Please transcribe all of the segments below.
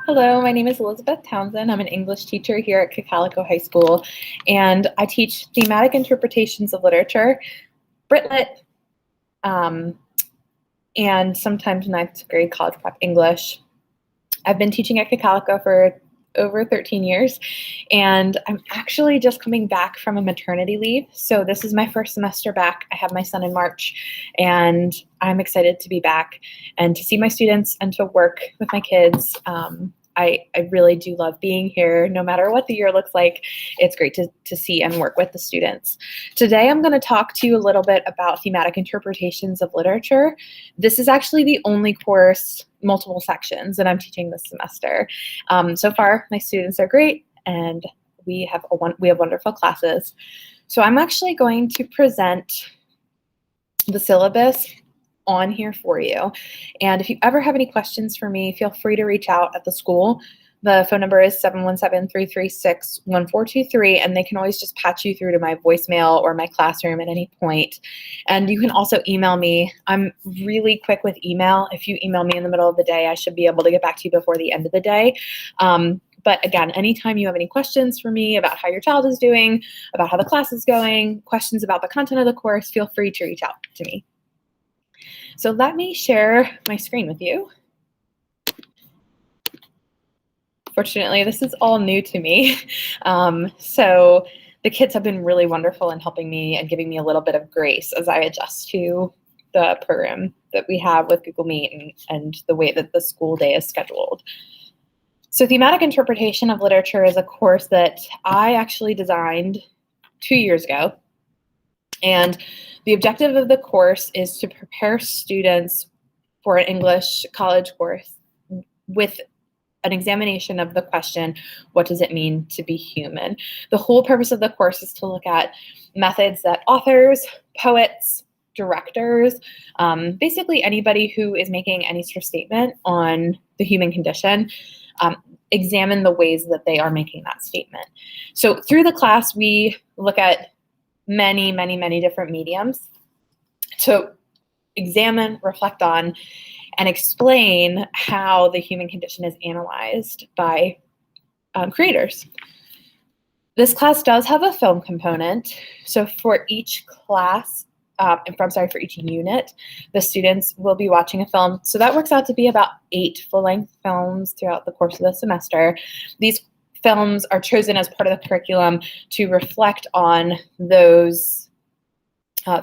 Hello, my name is Elizabeth Townsend. I'm an English teacher here at Calico High School, and I teach thematic interpretations of literature, Brit Lit, and sometimes ninth grade college prep English. I've been teaching at Calico for over 13 years, and I'm actually just coming back from a maternity leave. So this is my first semester back. I have my son in March, and I'm excited to be back and to see my students and to work with my kids. I really do love being here. No matter what the year looks like, it's great to see and work with the students. Today, I'm going to talk to you a little bit about thematic interpretations of literature. This is actually the only course, multiple sections, that I'm teaching this semester. So far, my students are great, and we have wonderful classes. So I'm actually going to present the syllabus on here for you. And if you ever have any questions for me, feel free to reach out at the school. The phone number is 717-336-1423, and they can always just patch you through to my voicemail or my classroom at any point. And you can also email me. I'm really quick with email. If you email me in the middle of the day, I should be able to get back to you before the end of the day. But again, anytime you have any questions for me about how your child is doing, about how the class is going, questions about the content of the course, feel free to reach out to me. So let me share my screen with you. Fortunately, this is all new to me. So the kids have been really wonderful in helping me and giving me a little bit of grace as I adjust to the program that we have with Google Meet and the way that the school day is scheduled. So thematic interpretation of literature is a course that I actually designed 2 years ago. And the objective of the course is to prepare students for an English college course with an examination of the question, what does it mean to be human? The whole purpose of the course is to look at methods that authors, poets, directors, basically anybody who is making any sort of statement on the human condition, examine the ways that they are making that statement. So through the class, we look at many different mediums to examine, reflect on, and explain how the human condition is analyzed by creators. This class does have a film component. So for each class, for each unit, the students will be watching a film. So that works out to be about 8 full-length films throughout the course of the semester. These films are chosen as part of the curriculum to reflect on those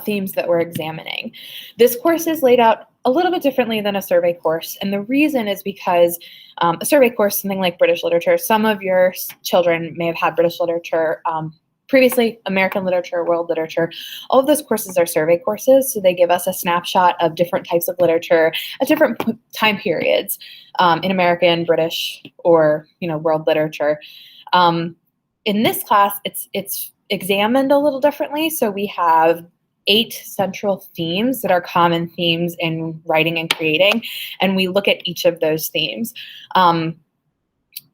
themes that we're examining. This course is laid out a little bit differently than a survey course, and the reason is because a survey course, something like British literature, some of your children may have had British literature previously, American literature, world literature. All of those courses are survey courses, so they give us a snapshot of different types of literature at different time periods in American, British, or world literature. In this class, it's examined a little differently. So we have 8 central themes that are common themes in writing and creating, and we look at each of those themes.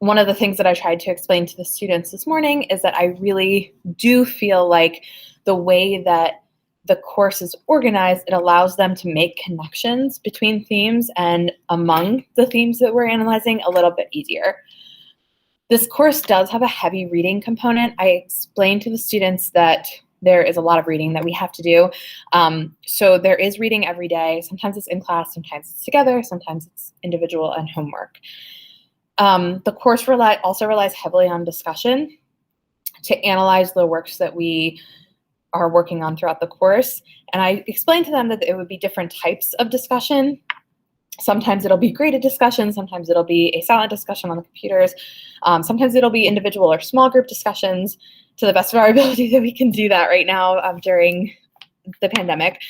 One of the things that I tried to explain to the students this morning is that I really do feel like the way that the course is organized, it allows them to make connections between themes and among the themes that we're analyzing a little bit easier. This course does have a heavy reading component. I explained to the students that there is a lot of reading that we have to do. So there is reading every day. Sometimes it's in class, sometimes it's together, sometimes it's individual and homework. The course also relies heavily on discussion to analyze the works that we are working on throughout the course. And I explained to them that it would be different types of discussion. Sometimes it'll be graded discussion, sometimes it'll be a silent discussion on the computers, sometimes it'll be individual or small group discussions, to the best of our ability that we can do that right now during the pandemic.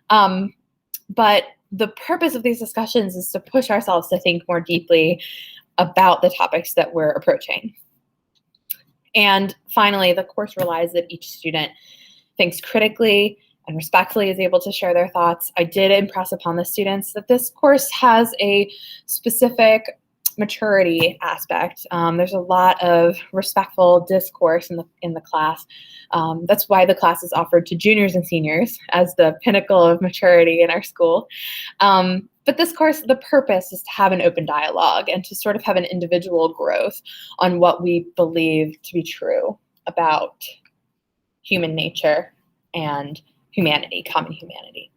But the purpose of these discussions is to push ourselves to think more deeply about the topics that we're approaching. And finally, the course relies that each student thinks critically and respectfully is able to share their thoughts. I did impress upon the students that this course has a specific maturity aspect. There's a lot of respectful discourse in the class. That's why the class is offered to juniors and seniors as the pinnacle of maturity in our school. But this course, the purpose is to have an open dialogue and to sort of have an individual growth on what we believe to be true about human nature and humanity, common humanity.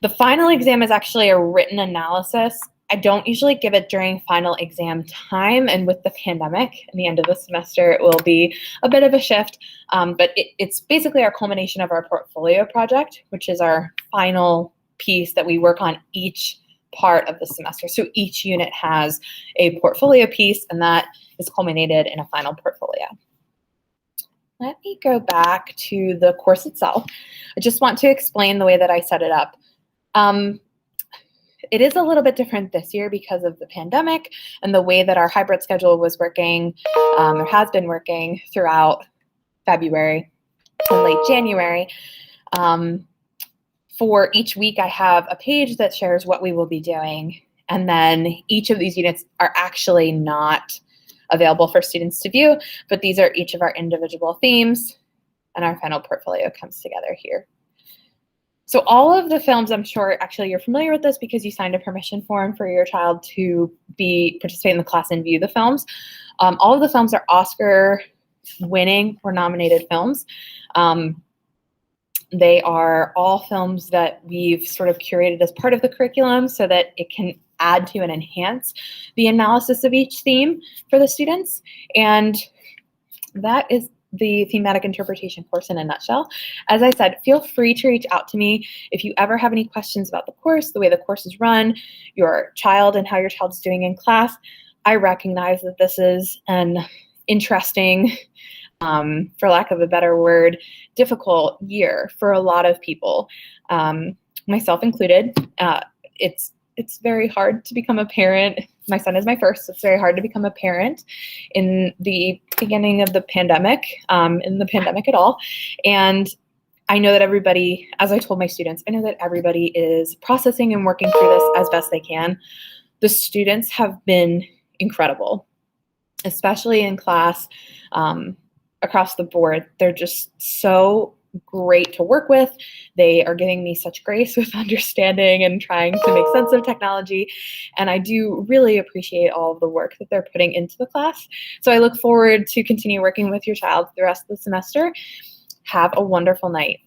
The final exam is actually a written analysis. I don't usually give it during final exam time, and with the pandemic and the end of the semester, it will be a bit of a shift, but it's basically our culmination of our portfolio project, which is our final piece that we work on each part of the semester. So each unit has a portfolio piece, and that is culminated in a final portfolio. Let me go back to the course itself. I just want to explain the way that I set it up. It is a little bit different this year because of the pandemic and the way that our hybrid schedule was working, or has been working throughout February and late January. For each week, I have a page that shares what we will be doing, and then each of these units are actually not available for students to view, but these are each of our individual themes, and our final portfolio comes together here. So all of the films, I'm sure actually you're familiar with this because you signed a permission form for your child to participate in the class and view the films. All of the films are Oscar winning or nominated films. They are all films that we've sort of curated as part of the curriculum so that it can add to and enhance the analysis of each theme for the students. And that is the thematic interpretation course in a nutshell. As I said, feel free to reach out to me if you ever have any questions about the course, the way the course is run, your child and how your child's doing in class. I recognize that this is an interesting, for lack of a better word, difficult year for a lot of people, myself included. It's very hard to become a parent. My son is my first, so it's very hard to become a parent in the beginning of the pandemic, in the pandemic at all. And I know that everybody, as I told my students, I know that everybody is processing and working through this as best they can. The students have been incredible, especially in class, across the board. They're just so great to work with. They are giving me such grace with understanding and trying to make sense of technology. And I do really appreciate all of the work that they're putting into the class. So I look forward to continue working with your child the rest of the semester. Have a wonderful night.